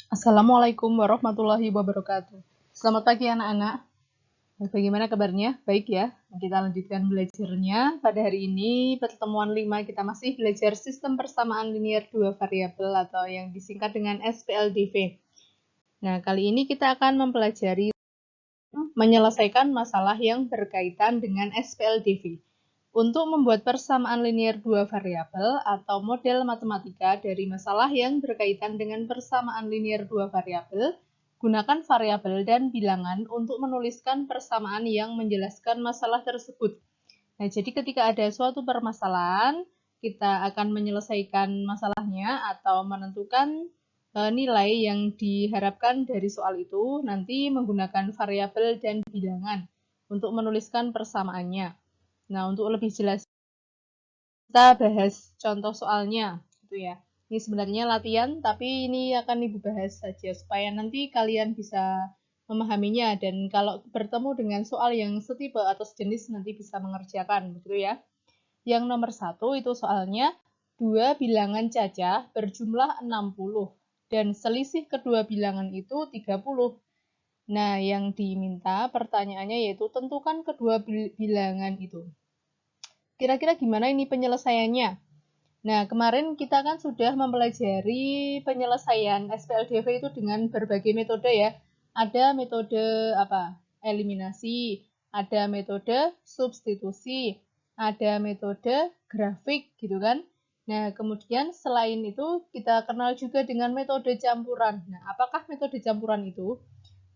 Assalamualaikum warahmatullahi wabarakatuh. Selamat pagi anak-anak. Bagaimana kabarnya? Baik ya. Kita lanjutkan belajarnya. Pada hari ini, pertemuan 5 kita masih belajar sistem persamaan linear dua variabel atau yang disingkat dengan SPLDV. Nah, kali ini kita akan mempelajari menyelesaikan masalah yang berkaitan dengan SPLDV. Untuk membuat persamaan linear dua variabel atau model matematika dari masalah yang berkaitan dengan persamaan linear dua variabel, gunakan variabel dan bilangan untuk menuliskan persamaan yang menjelaskan masalah tersebut. Nah, jadi ketika ada suatu permasalahan, kita akan menyelesaikan masalahnya atau menentukan nilai yang diharapkan dari soal itu nanti menggunakan variabel dan bilangan untuk menuliskan persamaannya. Nah, untuk lebih jelas kita bahas contoh soalnya gitu ya. Ini sebenarnya latihan, tapi ini akan Ibu bahas saja supaya nanti kalian bisa memahaminya dan kalau bertemu dengan soal yang setipe atau sejenis nanti bisa mengerjakan, begitu ya. Yang nomor 1 itu soalnya dua bilangan cacah berjumlah 60 dan selisih kedua bilangan itu 30. Nah, yang diminta pertanyaannya yaitu tentukan kedua bilangan itu. Kira-kira gimana ini penyelesaiannya? Nah, kemarin kita kan sudah mempelajari penyelesaian SPLDV itu dengan berbagai metode ya. Ada metode eliminasi, ada metode substitusi, ada metode grafik gitu kan. Nah, kemudian selain itu kita kenal juga dengan metode campuran. Nah, apakah metode campuran itu?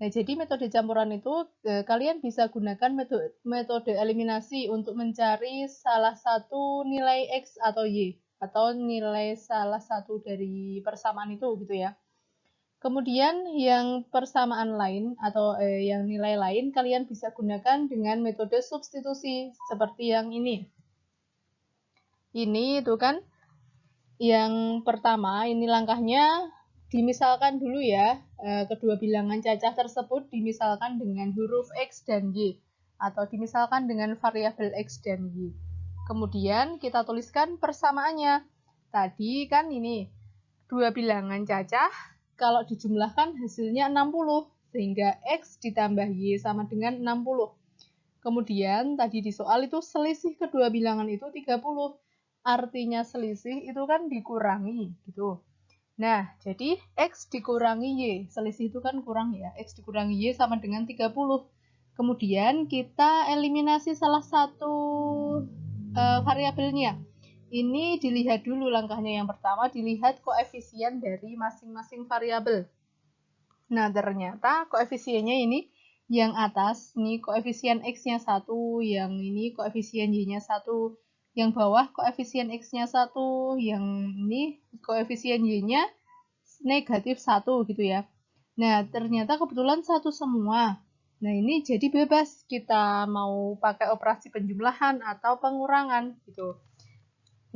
Nah, jadi metode campuran itu kalian bisa gunakan metode eliminasi untuk mencari salah satu nilai X atau Y atau nilai salah satu dari persamaan itu gitu ya. Kemudian yang persamaan lain atau yang nilai lain kalian bisa gunakan dengan metode substitusi seperti yang ini. Ini itu kan yang pertama, ini langkahnya dimisalkan dulu ya, kedua bilangan cacah tersebut dimisalkan dengan huruf X dan Y, atau dimisalkan dengan variabel X dan Y. Kemudian kita tuliskan persamaannya. Tadi kan ini, dua bilangan cacah, kalau dijumlahkan hasilnya 60, sehingga X ditambah Y sama dengan 60. Kemudian tadi di soal itu selisih kedua bilangan itu 30. Artinya selisih itu kan dikurangi gitu. Nah, jadi X dikurangi Y. Selisih itu kan kurang ya. X dikurangi Y sama dengan 30. Kemudian kita eliminasi salah satu variabelnya. Ini dilihat dulu langkahnya. Yang pertama dilihat koefisien dari masing-masing variabel. Nah, ternyata koefisiennya ini yang atas, ini koefisien X-nya 1, yang ini koefisien Y-nya 1, yang bawah koefisien X-nya 1, yang ini koefisien Y-nya negatif 1 gitu ya. Nah, ternyata kebetulan 1 semua. Nah, ini jadi bebas kita mau pakai operasi penjumlahan atau pengurangan gitu.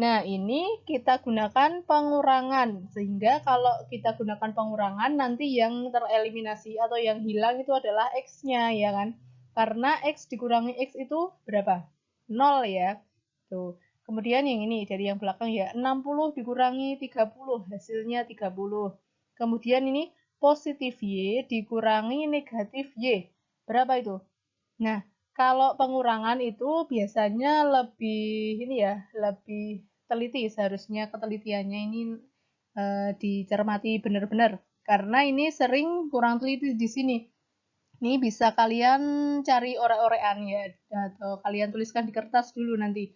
Nah, ini kita gunakan pengurangan, sehingga kalau kita gunakan pengurangan, nanti yang tereliminasi atau yang hilang itu adalah X-nya, ya kan? Karena X dikurangi X itu berapa? 0 ya. Tuh. Kemudian yang ini, dari yang belakang ya, 60 dikurangi 30, hasilnya 30. Kemudian ini positif Y dikurangi negatif Y. Berapa itu? Nah, kalau pengurangan itu biasanya lebih teliti, seharusnya ketelitiannya ini dicermati benar-benar karena ini sering kurang teliti di sini. Ini bisa kalian cari orek-orekan ya atau kalian tuliskan di kertas dulu nanti.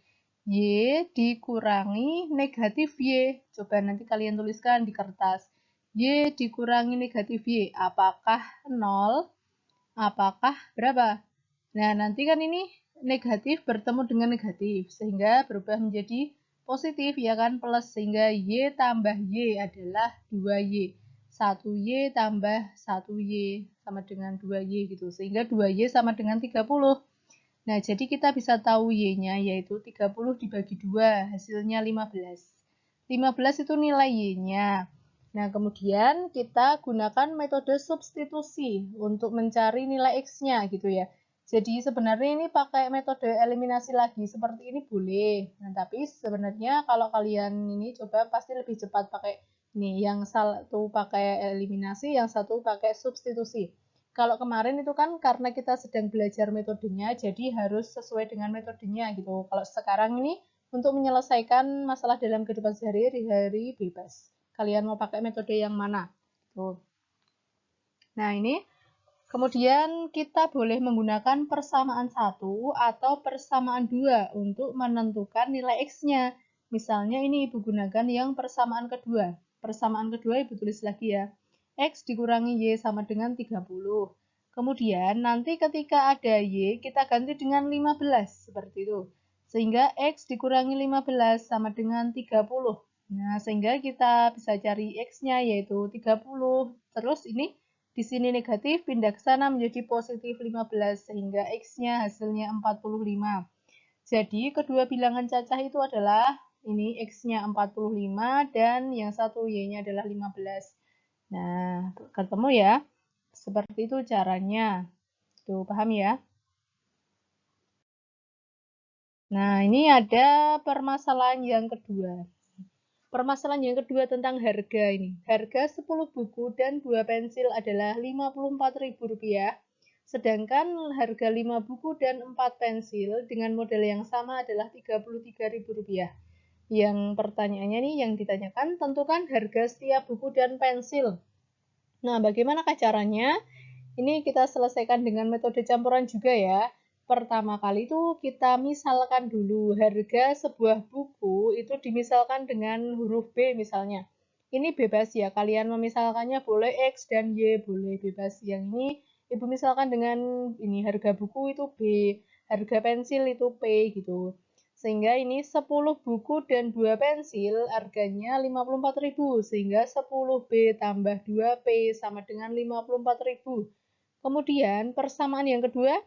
Y dikurangi negatif Y. Coba nanti kalian tuliskan di kertas. Y dikurangi negatif Y. Apakah 0? Apakah berapa? Nah, nanti kan ini negatif bertemu dengan negatif, sehingga berubah menjadi positif, ya kan, plus, sehingga Y tambah Y adalah 2Y. 1Y tambah 1Y sama dengan 2Y gitu, sehingga 2Y sama dengan 30. Nah, jadi kita bisa tahu Y-nya, yaitu 30 dibagi 2, hasilnya 15. 15 itu nilai Y-nya. Nah, kemudian kita gunakan metode substitusi untuk mencari nilai X-nya gitu ya. Jadi sebenarnya ini pakai metode eliminasi lagi seperti ini boleh. Nah, tapi sebenarnya kalau kalian ini coba pasti lebih cepat pakai Nih, yang satu pakai eliminasi, yang satu pakai substitusi. Kalau kemarin itu kan karena kita sedang belajar metodenya, jadi harus sesuai dengan metodenya gitu. Kalau sekarang ini untuk menyelesaikan masalah dalam kehidupan sehari-hari bebas. Kalian mau pakai metode yang mana? Tuh. Nah, ini kemudian kita boleh menggunakan persamaan 1 atau persamaan 2 untuk menentukan nilai X-nya. Misalnya ini Ibu gunakan yang persamaan kedua. Persamaan kedua Ibu tulis lagi ya. X dikurangi Y sama dengan 30. Kemudian nanti ketika ada Y kita ganti dengan 15 seperti itu. Sehingga X dikurangi 15 sama dengan 30. Nah, sehingga kita bisa cari X-nya yaitu 30. Terus ini di sini negatif, pindah ke sana menjadi positif 15, sehingga X-nya hasilnya 45. Jadi, kedua bilangan cacah itu adalah, ini X-nya 45, dan yang satu Y-nya adalah 15. Nah, ketemu ya? Seperti itu caranya. Tuh, paham ya? Nah, ini ada permasalahan yang kedua. Permasalahan yang kedua tentang harga ini. Harga 10 buku dan 2 pensil adalah Rp54.000. Sedangkan harga 5 buku dan 4 pensil dengan model yang sama adalah Rp33.000. Yang pertanyaannya nih yang ditanyakan, tentukan harga setiap buku dan pensil. Nah, bagaimanakah caranya? Ini kita selesaikan dengan metode campuran juga ya. Pertama kali itu kita misalkan dulu harga sebuah buku itu dimisalkan dengan huruf B misalnya. Ini bebas ya, kalian memisalkannya boleh X dan Y, boleh bebas. Yang ini Ibu misalkan dengan ini harga buku itu B, harga pensil itu P gitu. Sehingga ini 10 buku dan 2 pensil harganya 54.000, sehingga 10B tambah 2P sama dengan 54.000. Kemudian persamaan yang kedua,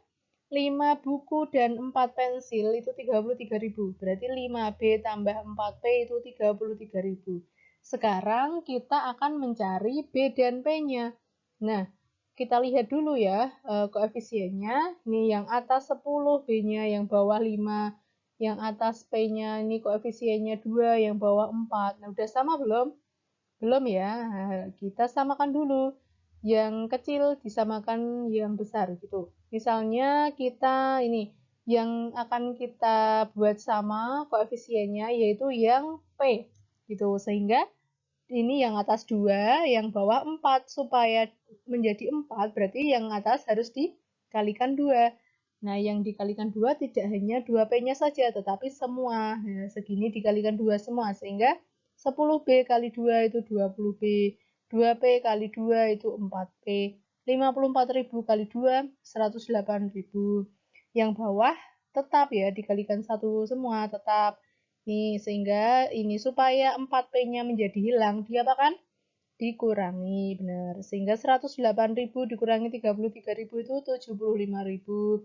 5 buku dan 4 pensil itu 33.000. Berarti 5B tambah 4P itu 33.000. Sekarang kita akan mencari B dan P-nya. Nah, kita lihat dulu ya koefisiennya. Ini yang atas 10, B-nya yang bawah 5. Yang atas P-nya ini koefisiennya 2, yang bawah 4. Nah, udah sama belum? Belum ya. Nah, kita samakan dulu. Yang kecil disamakan yang besar gitu. Misalnya kita ini yang akan kita buat sama koefisiennya yaitu yang P gitu. Sehingga ini yang atas 2, yang bawah 4. Supaya menjadi 4 berarti yang atas harus dikalikan 2. Nah, yang dikalikan 2 tidak hanya 2P-nya saja, tetapi semua. Nah, segini dikalikan 2 semua, sehingga 10B kali 2 itu 20B, 2P kali 2 itu 4P, 54.000 kali 2, 108.000. Yang bawah tetap ya, dikalikan 1 semua, tetap. Nih, sehingga ini supaya 4P-nya menjadi hilang, diapakan? Dikurangi, benar. Sehingga 108.000 dikurangi 33.000 itu 75.000.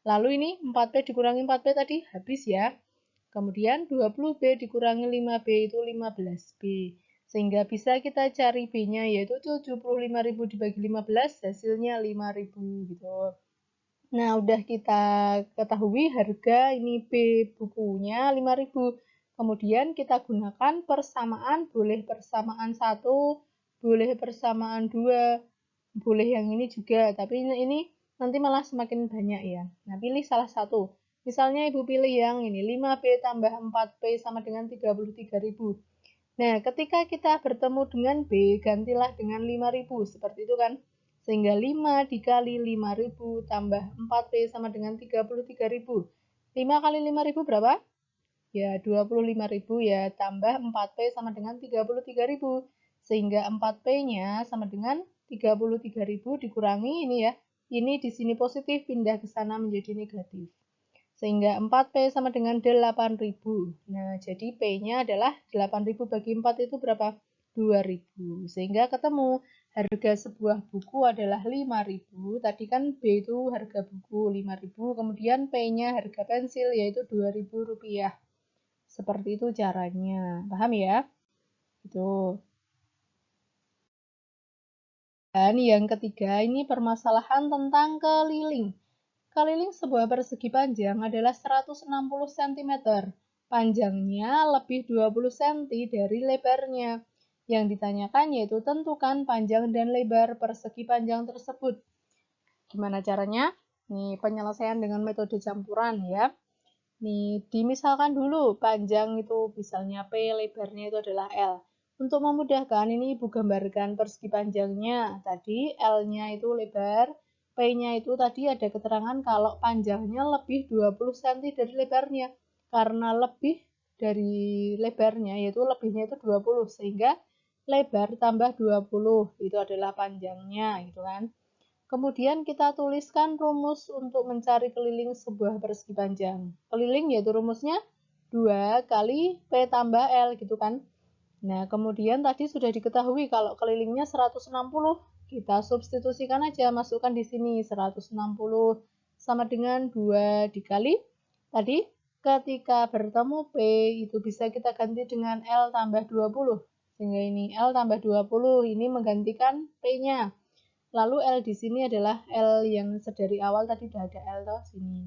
Lalu ini 4P dikurangi 4P tadi habis ya. Kemudian 20B dikurangi 5B itu 15B. Sehingga bisa kita cari B-nya yaitu 75.000 dibagi 15 hasilnya 5.000 gitu. Nah, udah kita ketahui harga ini B bukunya 5.000. Kemudian kita gunakan persamaan, boleh persamaan 1, boleh persamaan 2, boleh yang ini juga. Tapi ini nanti malah semakin banyak ya. Nah, pilih salah satu. Misalnya Ibu pilih yang ini, 5B tambah 4P sama dengan 33.000. Nah, ketika kita bertemu dengan B, gantilah dengan 5.000, seperti itu kan. Sehingga 5 dikali 5.000 tambah 4P sama dengan 33.000. 5 kali 5.000 berapa? Ya, 25.000 ya, tambah 4P sama dengan 33.000. Sehingga 4P-nya sama dengan 33.000 dikurangi ini ya. Ini di sini positif, pindah ke sana menjadi negatif. Sehingga 4P sama dengan 8.000. Nah, jadi P-nya adalah 8.000 bagi 4 itu berapa? 2.000. Sehingga ketemu harga sebuah buku adalah 5.000. Tadi kan B itu harga buku 5.000. Kemudian P-nya harga pensil yaitu Rp2.000. Seperti itu caranya. Paham ya? Itu. Dan yang ketiga ini permasalahan tentang keliling. Keliling sebuah persegi panjang adalah 160 cm. Panjangnya lebih 20 cm dari lebarnya. Yang ditanyakan yaitu tentukan panjang dan lebar persegi panjang tersebut. Gimana caranya? Nih, penyelesaian dengan metode campuran ya. Nih, dimisalkan dulu panjang itu misalnya P, lebarnya itu adalah L. Untuk memudahkan, ini Ibu gambarkan persegi panjangnya. Tadi L-nya itu lebar, P-nya itu tadi ada keterangan kalau panjangnya lebih 20 cm dari lebarnya. Karena lebih dari lebarnya, yaitu lebihnya itu 20, sehingga lebar tambah 20, itu adalah panjangnya, gitu kan. Kemudian kita tuliskan rumus untuk mencari keliling sebuah persegi panjang. Keliling yaitu rumusnya 2 kali P tambah L gitu kan. Nah, kemudian tadi sudah diketahui kalau kelilingnya 160. Kita substitusikan aja, masukkan di sini 160 sama dengan 2 dikali. Tadi ketika bertemu P itu bisa kita ganti dengan L tambah 20. Sehingga ini L tambah 20 ini menggantikan P-nya. Lalu L di sini adalah L yang sedari awal tadi sudah ada L toh sini.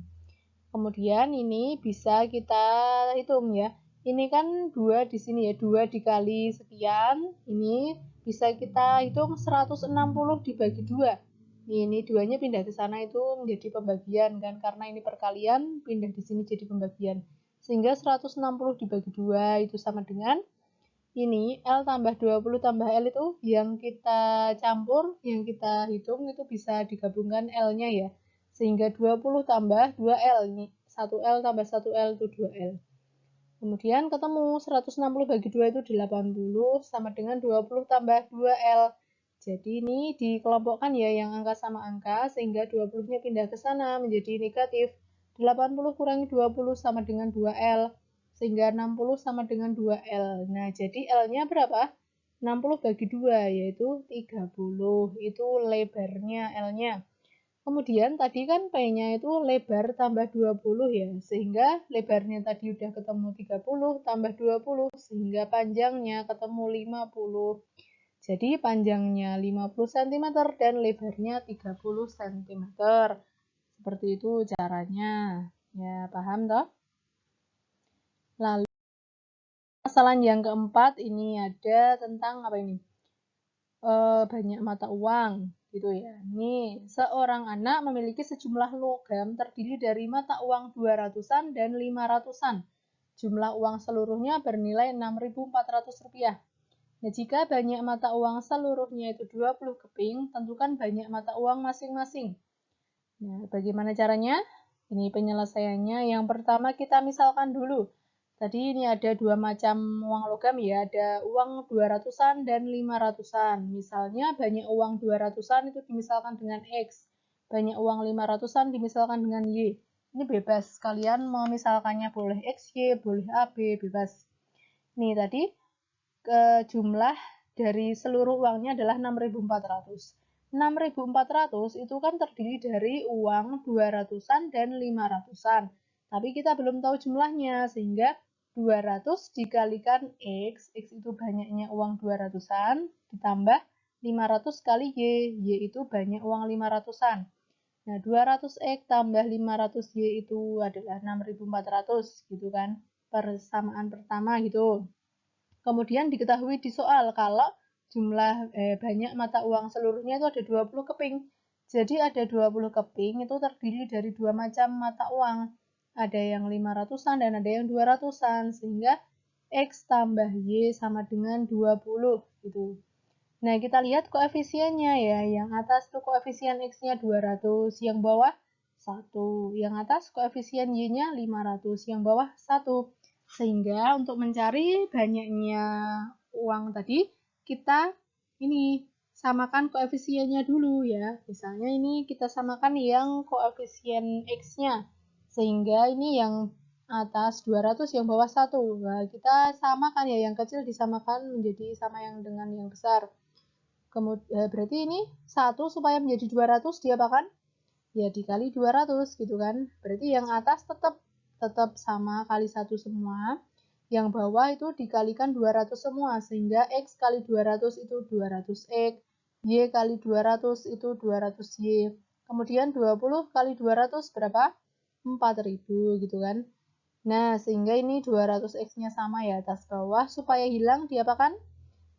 Kemudian ini bisa kita hitung ya. Ini kan 2 di sini ya, 2 dikali sekian. Ini bisa kita hitung 160 dibagi 2. Ini 2-nya pindah ke sana itu menjadi pembagian kan, karena ini perkalian, pindah di sini jadi pembagian. Sehingga 160 dibagi 2 itu sama dengan ini L tambah 20 tambah L itu yang kita campur, yang kita hitung itu bisa digabungkan L-nya ya. Sehingga 20 tambah 2L, ini 1L tambah 1L itu 2L. Kemudian ketemu 160 bagi 2 itu 80 sama dengan 20 tambah 2L. Jadi ini dikelompokkan ya yang angka sama angka sehingga 20-nya pindah ke sana menjadi negatif. 80 kurangi 20 sama dengan 2L. Sehingga 60 sama dengan 2L. Nah, jadi L-nya berapa? 60 bagi 2, yaitu 30. Itu lebarnya L-nya. Kemudian tadi kan P-nya itu lebar tambah 20 ya, sehingga lebarnya tadi udah ketemu 30 tambah 20, sehingga panjangnya ketemu 50. Jadi panjangnya 50 cm dan lebarnya 30 cm. Seperti itu caranya. Ya, paham toh? Lalu masalah yang keempat ini ada tentang apa ini? Banyak mata uang gitu ya. Ini seorang anak memiliki sejumlah logam terdiri dari mata uang 200-an dan 500-an. Jumlah uang seluruhnya bernilai Rp6.400. Nah, jika banyak mata uang seluruhnya itu 20 keping, tentukan banyak mata uang masing-masing. Nah, bagaimana caranya? Ini penyelesaiannya. Yang pertama kita misalkan dulu. Tadi ini ada dua macam uang logam ya, ada uang 200-an dan 500-an. Misalnya banyak uang 200-an itu dimisalkan dengan X, banyak uang 500-an dimisalkan dengan Y. Ini bebas, kalian mau misalkannya boleh XY, boleh AB, bebas. Nih tadi jumlah dari seluruh uangnya adalah 6.400. 6.400 itu kan terdiri dari uang 200-an dan 500-an. Tapi kita belum tahu jumlahnya, sehingga 200 dikalikan X, X itu banyaknya uang 200-an, ditambah 500 kali Y, Y itu banyak uang 500-an. Nah, 200X tambah 500Y itu adalah 6.400, gitu kan. Persamaan pertama gitu. Kemudian diketahui di soal kalau jumlah banyak mata uang seluruhnya itu ada 20 keping. Jadi ada 20 keping itu terdiri dari dua macam mata uang. Ada yang 500-an dan ada yang 200-an, sehingga X tambah Y sama dengan 20 gitu. Nah, kita lihat koefisiennya ya. Yang atas itu koefisien X-nya 200, yang bawah 1. Yang atas koefisien Y-nya 500, yang bawah 1. Sehingga untuk mencari banyaknya uang tadi, kita ini samakan koefisiennya dulu ya. Misalnya ini kita samakan yang koefisien X-nya. Sehingga ini yang atas 200, yang bawah 1. Nah, kita samakan ya, yang kecil disamakan menjadi sama yang dengan yang besar. Kemudian berarti ini 1 supaya menjadi 200 diapakan? Ya dikali 200 gitu kan. Berarti yang atas tetap sama kali 1 semua. Yang bawah itu dikalikan 200 semua, sehingga X kali 200 itu 200X. Y kali 200 itu 200Y. Kemudian 20 kali 200 berapa? 4000 gitu kan. Nah, sehingga ini 200X-nya sama ya atas bawah. Supaya hilang diapakan?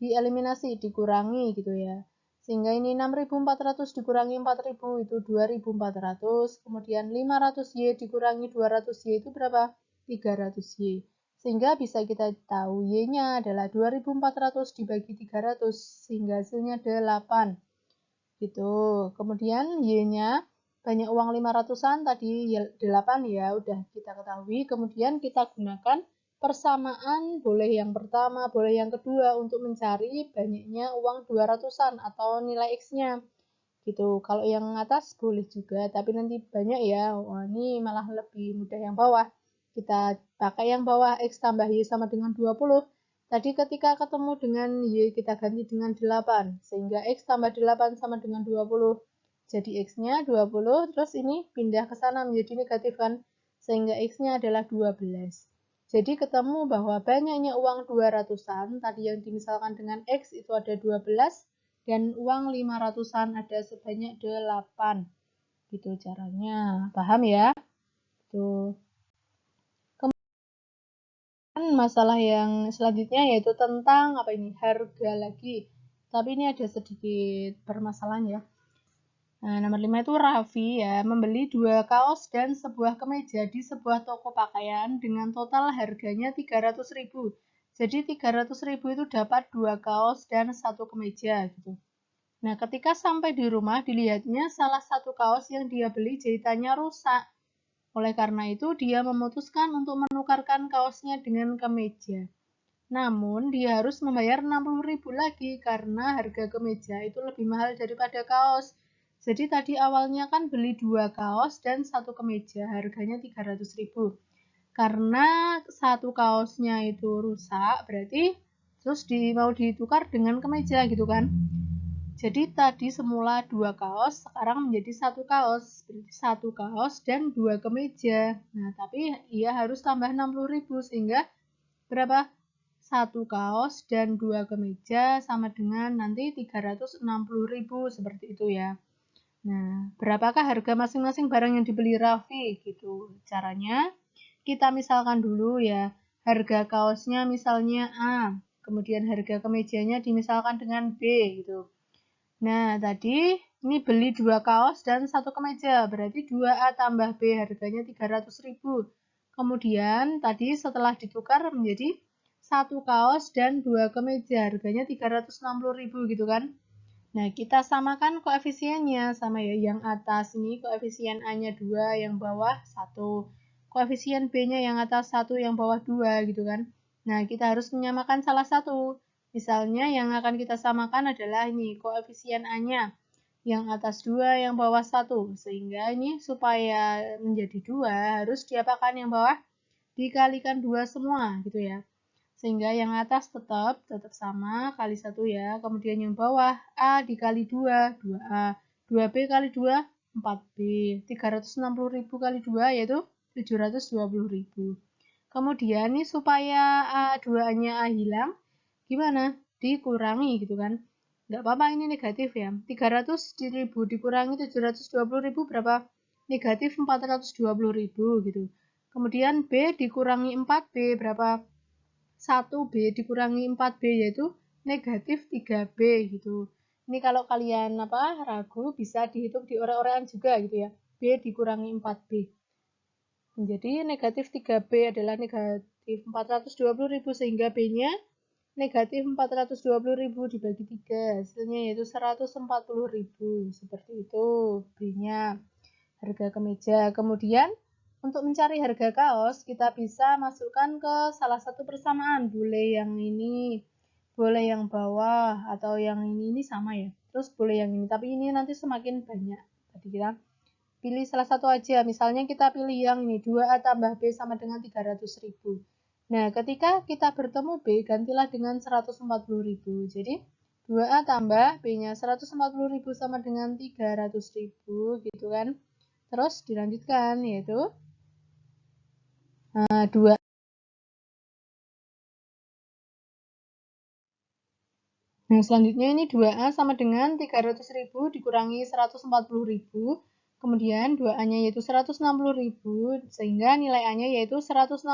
dieliminasi, dikurangi gitu ya. Sehingga ini 6.400 dikurangi 4.000 itu 2.400, kemudian 500Y dikurangi 200Y itu berapa? 300Y. Sehingga bisa kita tahu Y-nya adalah 2.400 dibagi 300, sehingga hasilnya 8. Gitu. Kemudian Y-nya banyak uang 500-an, tadi 8 ya, udah kita ketahui. Kemudian kita gunakan persamaan, boleh yang pertama, boleh yang kedua, untuk mencari banyaknya uang 200-an atau nilai X-nya. Gitu. Kalau yang atas boleh juga, tapi nanti banyak ya. Wah, ini malah lebih mudah yang bawah. Kita pakai yang bawah, X tambah Y sama dengan 20. Tadi ketika ketemu dengan Y, kita ganti dengan 8. Sehingga X tambah 8 sama dengan 20. Jadi X-nya 20, terus ini pindah ke sana menjadi negatif kan. Sehingga X-nya adalah 12. Jadi ketemu bahwa banyaknya uang 200-an, tadi yang dimisalkan dengan X itu ada 12, dan uang 500-an ada sebanyak 8. Gitu caranya. Paham ya? Tuh. Kemudian masalah yang selanjutnya yaitu tentang apa ini? Harga lagi. Tapi ini ada sedikit permasalahan ya. Nah, nomor 5 itu Raffi ya, membeli 2 kaos dan sebuah kemeja di sebuah toko pakaian dengan total harganya 300.000. Jadi 300.000 itu dapat 2 kaos dan 1 kemeja gitu. Nah, ketika sampai di rumah, dilihatnya salah satu kaos yang dia beli jahitannya rusak. Oleh karena itu, dia memutuskan untuk menukarkan kaosnya dengan kemeja. Namun, dia harus membayar 60.000 lagi karena harga kemeja itu lebih mahal daripada kaos. Jadi tadi awalnya kan beli 2 kaos dan 1 kemeja, harganya 300.000. Karena 1 kaosnya itu rusak, berarti terus mau ditukar dengan kemeja gitu kan. Jadi tadi semula 2 kaos, sekarang menjadi 1 kaos. Berarti 1 kaos dan 2 kemeja. Nah, tapi ia harus tambah 60.000 sehingga berapa? 1 kaos dan 2 kemeja sama dengan nanti 360.000 seperti itu ya. Nah, berapakah harga masing-masing barang yang dibeli Raffi gitu. Caranya kita misalkan dulu ya, harga kaosnya misalnya A, kemudian harga kemejanya dimisalkan dengan B gitu. Nah, tadi ini beli 2 kaos dan 1 kemeja, berarti 2A tambah B harganya 300.000. Kemudian tadi setelah ditukar menjadi 1 kaos dan 2 kemeja, harganya 360.000 gitu kan. Nah, kita samakan koefisiennya sama ya. Yang atas ini koefisien A-nya 2, yang bawah 1. Koefisien B-nya yang atas 1, yang bawah 2 gitu kan. Nah, kita harus menyamakan salah satu. Misalnya yang akan kita samakan adalah ini, koefisien A-nya. Yang atas 2, yang bawah 1. Sehingga ini supaya menjadi 2, harus diapakan yang bawah? Dikalikan 2 semua gitu ya. Sehingga yang atas tetap sama, kali 1 ya. Kemudian yang bawah, A dikali 2, 2A. 2B kali 2, 4B. 360.000 kali 2 yaitu 720.000. Kemudian nih supaya A2-nya A hilang, gimana? Dikurangi gitu kan. Nggak apa-apa ini negatif ya. 300.000 dikurangi 720.000 berapa? Negatif 420.000 gitu. Kemudian B dikurangi 4B berapa? 1B dikurangi 4B yaitu negatif 3B gitu. Ini kalau kalian ragu bisa dihitung di orek-orekan juga gitu ya. B dikurangi 4B. Jadi negatif 3B adalah negatif 420.000 sehingga B-nya negatif 420.000 dibagi 3. Hasilnya yaitu 140.000. Seperti itu B-nya. Harga kemeja. Kemudian untuk mencari harga kaos, kita bisa masukkan ke salah satu persamaan. Boleh yang ini, boleh yang bawah, atau yang ini sama ya. Terus boleh yang ini, tapi ini nanti semakin banyak. Tadi kita pilih salah satu aja. Misalnya kita pilih yang ini, 2A tambah B sama dengan 300.000. Nah, ketika kita bertemu B, gantilah dengan 140.000. Jadi, 2A tambah B-nya 140.000 sama dengan 300.000 gitu kan. Terus dilanjutkan yaitu 2. Nah, selanjutnya ini 2A sama dengan 300.000 dikurangi 140.000. Kemudian 2A-nya yaitu 160.000 sehingga nilai A-nya yaitu 160.000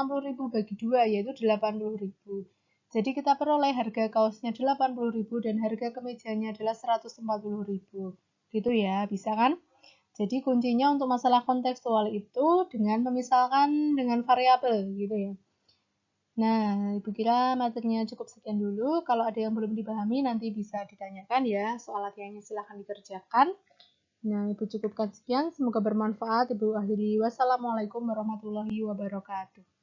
bagi 2 yaitu 80.000. Jadi kita peroleh harga kaosnya 80.000 dan harga kemejanya adalah 140.000. Gitu ya, bisa kan? Jadi kuncinya untuk masalah kontekstual itu dengan memisalkan dengan variabel gitu ya. Nah, Ibu kira materinya cukup sekian dulu. Kalau ada yang belum dipahami nanti bisa ditanyakan ya. Soal latihannya silahkan dikerjakan. Nah, Ibu cukupkan sekian. Semoga bermanfaat. Ibu akhiri. Wassalamualaikum warahmatullahi wabarakatuh.